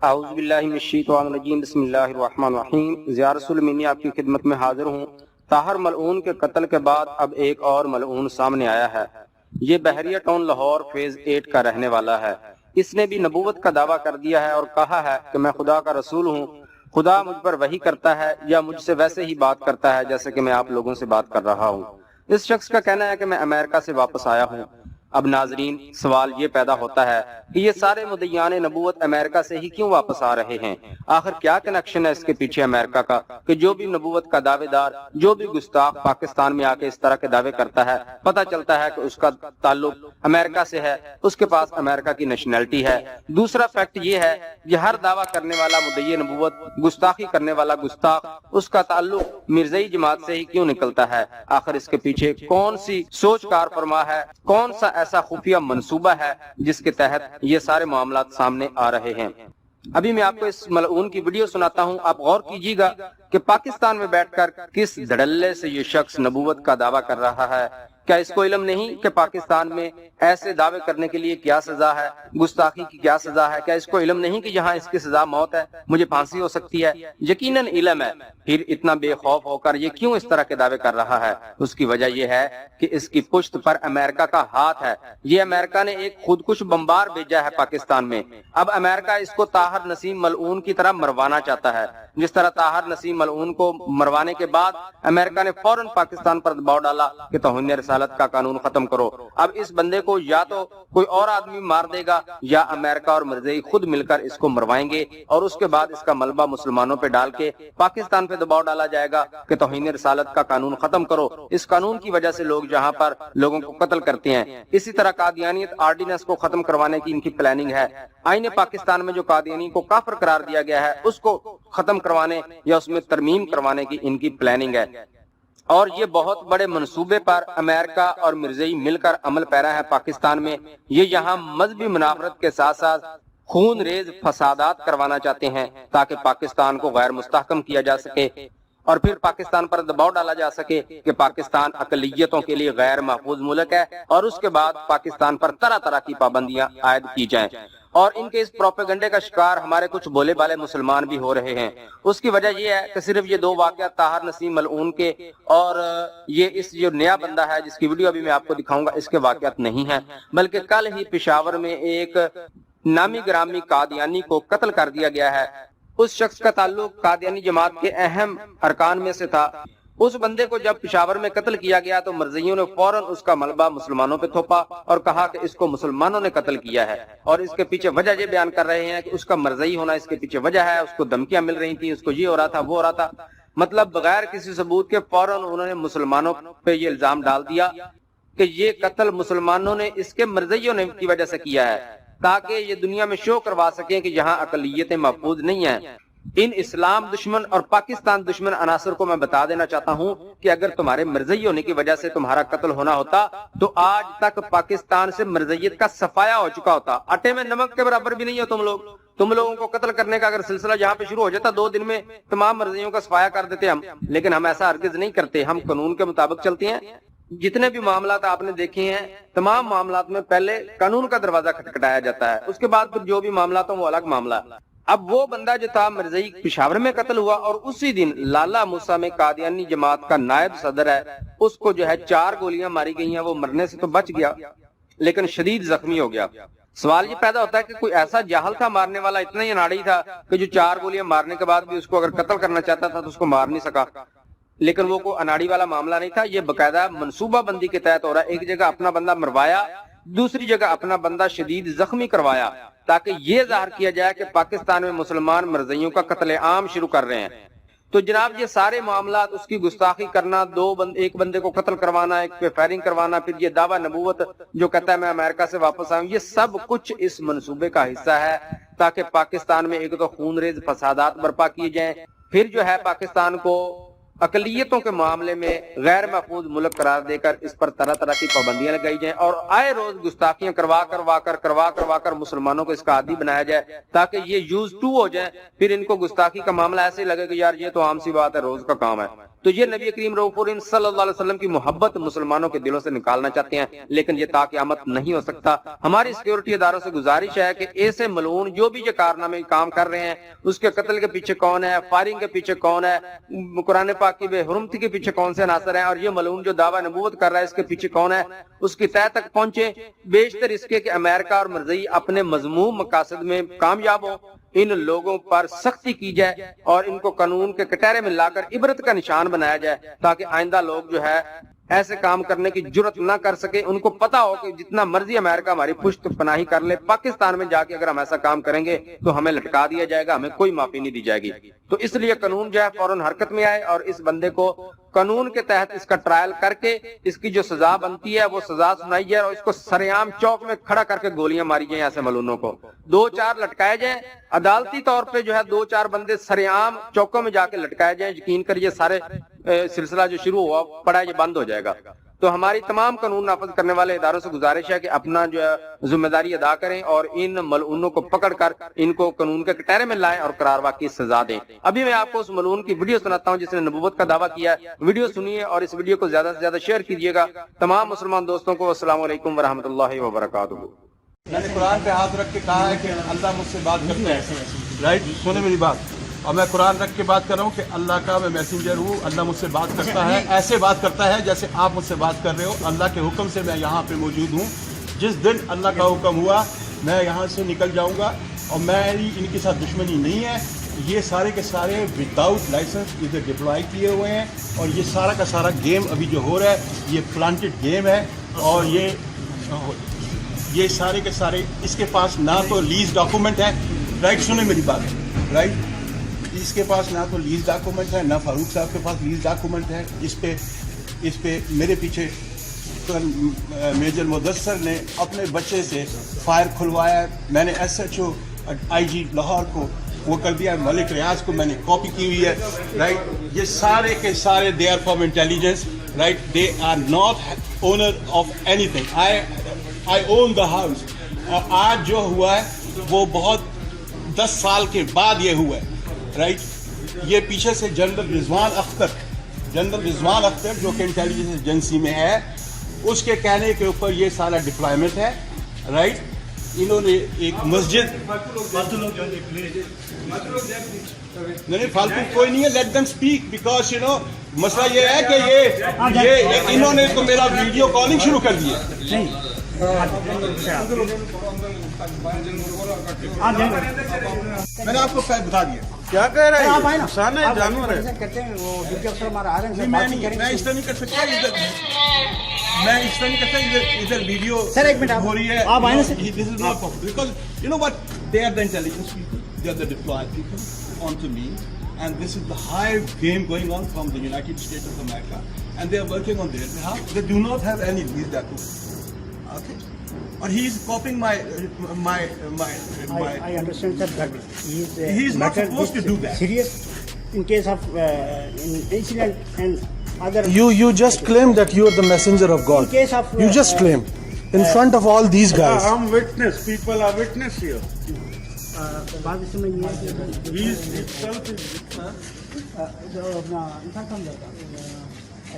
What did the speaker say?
اعوذ باللہ من الشیطان الرجیم، بسم اللہ الرحمن الرحیم۔ ضیاء رسول مینی آپ کی خدمت میں حاضر ہوں۔ طاہر ملعون کے قتل کے بعد اب ایک اور ملعون سامنے آیا ہے۔ یہ بحریہ ٹاؤن لاہور فیز 8 کا رہنے والا ہے۔ اس نے بھی نبوت کا دعویٰ کر دیا ہے اور کہا ہے کہ میں خدا کا رسول ہوں، خدا مجھ پر وحی کرتا ہے یا مجھ سے ویسے ہی بات کرتا ہے جیسے کہ میں آپ لوگوں سے بات کر رہا ہوں۔ اس شخص کا کہنا ہے کہ میں امریکہ سے واپس آیا ہوں۔ اب ناظرین، سوال یہ پیدا ہوتا ہے کہ یہ سارے مدعیان نبوت امریکہ سے ہی کیوں واپس آ رہے ہیں؟ آخر کیا کنیکشن ہے اس کے پیچھے امریکہ کا کہ جو بھی نبوت کا دعوے دار، جو بھی گستاخ پاکستان میں آ کے اس طرح کے دعوے کرتا ہے، پتہ چلتا ہے کہ اس کا تعلق امریکہ سے ہے، اس کے پاس امریکہ کی نیشنلٹی ہے۔ دوسرا فیکٹ یہ ہے کہ ہر دعویٰ کرنے والا مدعی نبوت، گستاخی کرنے والا گستاخ، اس کا تعلق مرزائی جماعت سے ہی کیوں نکلتا ہے؟ آخر اس کے پیچھے کون سی سوچ کار فرما ہے، کون سا ایسا خفیہ منصوبہ ہے جس کے تحت یہ سارے معاملات سامنے آ رہے ہیں؟ ابھی میں آپ کو اس ملعون کی ویڈیو سناتا ہوں، آپ غور کیجیے گا کہ پاکستان میں بیٹھ کر کس دھڑلے سے یہ شخص نبوت کا دعویٰ کر رہا ہے۔ کیا اس کو علم نہیں کہ پاکستان میں ایسے دعوے کرنے کے لیے کیا سزا ہے، گستاخی کی کیا سزا ہے؟ کیا اس کو علم نہیں کہ یہاں اس کی سزا موت ہے، مجھے پھانسی ہو سکتی ہے؟ یقیناً علم ہے، پھر اتنا بے خوف ہو کر یہ کیوں اس طرح کے دعوے کر رہا ہے؟ اس کی وجہ یہ ہے کہ اس کی پشت پر امریکہ کا ہاتھ ہے۔ یہ امریکہ نے ایک خودکش بمبار بھیجا ہے پاکستان میں۔ اب امریکہ اس کو طاہر نسیم ملعون کی طرح مروانا چاہتا ہے، جس طرح طاہر نسیم ملعون کو مروانے کے بعد امریکہ نے فوراً پاکستان پر دباؤ ڈالا کہ توہین رسالت کا قانون ختم کرو۔ اب اس بندے کو یا تو کوئی اور آدمی مار دے گا یا امریکہ اور مرزائی خود مل کر اس کو مروائیں گے، اور اس کے بعد اس کا ملبہ مسلمانوں پہ ڈال کے پاکستان پہ دباؤ ڈالا جائے گا کہ توہین رسالت کا قانون ختم کرو۔ اس قانون کی وجہ سے لوگ جہاں پر لوگوں کو قتل کرتے ہیں، اسی طرح قادیانیت آرڈیننس کو ختم کروانے کی ان کی پلاننگ ہے۔ آئین پاکستان میں جو قادیانی کو کافر قرار دیا گیا ہے، اس کو ختم کروانے یا اس میں ترمیم کروانے کی ان کی پلاننگ ہے، اور یہ بہت بڑے منصوبے پر امریکہ اور مرزائی مل کر عمل پیرا ہے پاکستان میں۔ یہ یہاں مذہبی منافرت کے ساتھ ساتھ خون ریز فسادات کروانا چاہتے ہیں تاکہ پاکستان کو غیر مستحکم کیا جا سکے اور پھر پاکستان پر دباؤ ڈالا جا سکے کہ پاکستان اقلیتوں کے لیے غیر محفوظ ملک ہے، اور اس کے بعد پاکستان پر طرح طرح کی پابندیاں عائد کی جائیں۔ اور ان کے اس پروپیگنڈے کا شکار ہمارے کچھ بولے بالے مسلمان بھی ہو رہے ہیں۔ اس کی وجہ یہ ہے کہ صرف یہ دو واقعات طاہر نسیم ملعون کے اور یہ اس جو نیا بندہ ہے جس کی ویڈیو ابھی میں آپ کو دکھاؤں گا، اس کے واقعات نہیں ہیں، بلکہ کل ہی پشاور میں ایک نامی گرامی قادیانی کو قتل کر دیا گیا ہے۔ اس شخص کا تعلق قادیانی جماعت کے اہم ارکان میں سے تھا۔ اس بندے کو جب پشاور میں قتل کیا گیا تو مرزائیوں نے فوراً اس کا ملبہ مسلمانوں پہ تھوپا اور کہا کہ اس کو مسلمانوں نے قتل کیا ہے، اور اس کے پیچھے وجہ یہ بیان کر رہے ہیں کہ اس کا مرزائی ہونا اس کے پیچھے وجہ ہے، اس کو دھمکیاں مل رہی تھیں، اس کو یہ ہو رہا تھا، وہ ہو رہا تھا۔ مطلب بغیر کسی ثبوت کے فوراً انہوں نے مسلمانوں پہ یہ الزام ڈال دیا کہ یہ قتل مسلمانوں نے اس کے مرزائیوں نے کی وجہ سے کیا ہے، تاکہ یہ دنیا میں شو کروا سکیں کہ یہاں اقلیتیں محفوظ نہیں ہیں۔ ان اسلام دشمن اور پاکستان دشمن عناصر کو میں بتا دینا چاہتا ہوں کہ اگر تمہارے مرزائی ہونے کی وجہ سے تمہارا قتل ہونا ہوتا تو آج تک پاکستان سے مرزائیت کا صفایا ہو چکا ہوتا۔ آٹے میں نمک کے برابر بھی نہیں ہو تم لوگوں کو قتل کرنے کا اگر سلسلہ یہاں پہ شروع ہو جاتا 2 دن میں تمام مرزائیوں کا صفایا کر دیتے ہم، لیکن ہم ایسا ہرگز نہیں کرتے، ہم قانون کے مطابق چلتے ہیں۔ جتنے بھی معاملات آپ نے دیکھے ہیں، تمام معاملات میں پہلے قانون کا دروازہ کھٹکھٹایا جاتا ہے، اس کے بعد پھر جو بھی معاملات ہوں وہ الگ معاملہ ہے۔ اب وہ بندہ جو تھا مرزائی پشاور میں قتل ہوا، اور اسی دن لالا موسیٰ میں قادیانی جماعت کا نائب صدر ہے، اس کو جو ہے 4 گولیاں ماری گئی ہیں، وہ مرنے سے تو بچ گیا لیکن شدید زخمی ہو گیا۔ سوال یہ پیدا ہوتا ہے کہ کوئی ایسا جاہل تھا مارنے والا، اتنا ہی اناڑی تھا کہ جو 4 گولیاں مارنے کے بعد بھی اس کو اگر قتل کرنا چاہتا تھا تو اس کو مار نہیں سکا؟ لیکن وہ کوئی اناڑی والا معاملہ نہیں تھا، یہ باقاعدہ منصوبہ بندی کے تحت ہو رہا ہے۔ ایک جگہ اپنا بندہ مروایا، دوسری جگہ اپنا بندہ شدید زخمی کروایا، تاکہ یہ ظاہر کیا جائے کہ پاکستان میں مسلمان مرزائیوں کا قتل عام شروع کر رہے ہیں۔ تو جناب یہ سارے معاملات، اس کی گستاخی کرنا، ایک بندے کو قتل کروانا، ایک پہ فائرنگ کروانا، پھر یہ دعویٰ نبوت جو کہتا ہے میں امریکہ سے واپس آؤں، یہ سب کچھ اس منصوبے کا حصہ ہے تاکہ پاکستان میں ایک تو خون ریز فسادات برپا کیے جائیں، پھر جو ہے پاکستان کو اقلیتوں کے معاملے میں غیر محفوظ ملک قرار دے کر اس پر طرح طرح کی پابندیاں لگائی جائیں، اور آئے روز گستاخیاں کروا کر مسلمانوں کو اس کا عادی بنایا جائے تاکہ یہ یوز ٹو ہو جائیں، پھر ان کو گستاخی کا معاملہ ایسے لگے کہ یار یہ تو عام سی بات ہے، روز کا کام ہے۔ تو یہ نبی کریم رؤوف الرحیم صلی اللہ علیہ وسلم کی محبت مسلمانوں کے دلوں سے نکالنا چاہتے ہیں، لیکن یہ تا قیامت نہیں ہو سکتا۔ ہماری سیکورٹی اداروں سے گزارش ہے کہ ایسے ملعون جو بھی یہ کارنامے کام کر رہے ہیں، اس کے قتل کے پیچھے کون ہے، فائرنگ کے پیچھے کون ہے، قرآن پاک کی بے حرمتی کے پیچھے کون سے عناصر ہیں، اور یہ ملعون جو دعویٰ نبوت کر رہا ہے اس کے پیچھے کون ہے، اس کی تہہ تک پہنچے، بیشتر اس کے کہ امریکہ اور مرزئی اپنے مذموم مقاصد میں کامیاب ہوں، ان لوگوں پر سختی کی جائے اور ان کو قانون کے کٹہرے میں لا کر عبرت کا نشان بنایا جائے، تاکہ آئندہ لوگ جو ہے ایسے کام کرنے کی جرت نہ کر سکے۔ ان کو پتا ہو کہ جتنا مرضی امریکہ ہماری پشت پناہی کر لے، پاکستان میں جا کے اگر ہم ایسا کام کریں گے تو ہمیں لٹکا دیا جائے گا، ہمیں کوئی معافی نہیں دی جائے گی۔ تو اس لیے قانون جو ہے فوراً حرکت میں آئے اور اس بندے کو قانون کے تحت اس کا ٹرائل کر کے اس کی جو سزا بنتی ہے وہ سزا سنائی جائے، اور اس کو سریعام چوک میں کھڑا کر کے گولیاں ماری جائیں ایسے ملعونوں کو، 2-4 لٹکائے جائیں، عدالتی طور پہ جو ہے 2-4 بندے سریعام چوکوں میں جا کے لٹکائے جائیں۔ یقین کریے سارے سلسلہ جو شروع ہوا پڑا یہ بند ہو جائے گا۔ تو ہماری تمام قانون نافذ کرنے والے اداروں سے گزارش ہے کہ اپنا جو ہے ذمہ داری ادا کریں اور ان ملعونوں کو پکڑ کر ان کو قانون کے کٹہرے میں لائیں اور قرار واقعی سزا دیں۔ ابھی میں آپ کو اس ملعون کی ویڈیو سناتا ہوں جس نے نبوت کا دعویٰ کیا ہے، ویڈیو سنیے اور اس ویڈیو کو زیادہ سے زیادہ شیئر کیجیے گا تمام مسلمان دوستوں کو۔ السلام علیکم ورحمۃ اللہ وبرکاتہ۔ میں نے قرآن پہ ہاتھ رکھ کے کہا ہے کہ اللہ مجھ سے بات کرتا ہے، رائٹ؟ سنیں میری بات، اور میں قرآن رکھ کے بات کر رہا ہوں کہ اللہ کا میں میسنجر ہوں، اللہ مجھ سے بات کرتا ہے، ایسے بات کرتا ہے جیسے آپ مجھ سے بات کر رہے ہو۔ اللہ کے حکم سے میں یہاں پہ موجود ہوں، جس دن اللہ کا حکم ہوا میں یہاں سے نکل جاؤں گا، اور میری ان کے ساتھ دشمنی نہیں ہے۔ یہ سارے کے سارے وداؤٹ لائسنس ادھر ڈپلائی کیے ہوئے ہیں، اور یہ سارا کا سارا گیم ابھی جو ہو رہا ہے یہ پلانٹڈ گیم ہے، اور یہ سارے کے سارے اس کے پاس نہ تو لیز ڈاکومنٹ ہے، رائٹ؟ سنیں میری بات، رائٹ؟ اس کے پاس نہ تو لیز ڈاکومنٹ ہے، نہ فاروق صاحب کے پاس لیز ڈاکومنٹ ہے۔ اس پہ میرے پیچھے میجر مدثر نے اپنے بچے سے فائر کھلوایا، میں نے S H O IG Lahore کو وہ کر دیا، ملک ریاض کو میں نے کاپی کی ہوئی ہے، رائٹ؟ یہ سارے کے سارے they are from intelligence, right? They are not owner of anything, I own the house. اور آج جو ہوا ہے وہ بہت 10 سال کے بعد یہ ہوا ہے، رائٹ؟ یہ پیچھے سے جنرل رضوان اختر جو کہ انٹیلیجنس ایجنسی میں ہے، اس کے کہنے کے اوپر یہ سارا ڈپلائمنٹ ہے، رائٹ؟ انہوں نے ایک مسجد، نہیں فالتو کوئی نہیں ہے، let them speak, because you know مسئلہ یہ ہے کہ یہ انہوں نے تو میرا ویڈیو کالنگ شروع کر دیا۔ میں نے آپ کو بتا دیا کیا کہہ رہے ہیں، انسان ہے، جانور ہے۔ میں اس طرح نہیں کر سکتا، میں اس طرح نہیں کرتا، ادھر ویڈیو ہو رہی ہے، this is not possible because you know what, they are the intelligence people, they are the deployed people onto me, and this is the high game going on from the United States of America, and they are working on their behalf. They do not have any lease documents, okay? Or he is copying my I understand that he is not supposed to do that. Serious in case of incident and other. You just claim that you are the messenger of God. In case of you just claim in front of all these guys. I'm witness. People are witness here. بعض اس میں یہ ہے کہ He is itself is. جو اپنا انسان سمجھتا ہے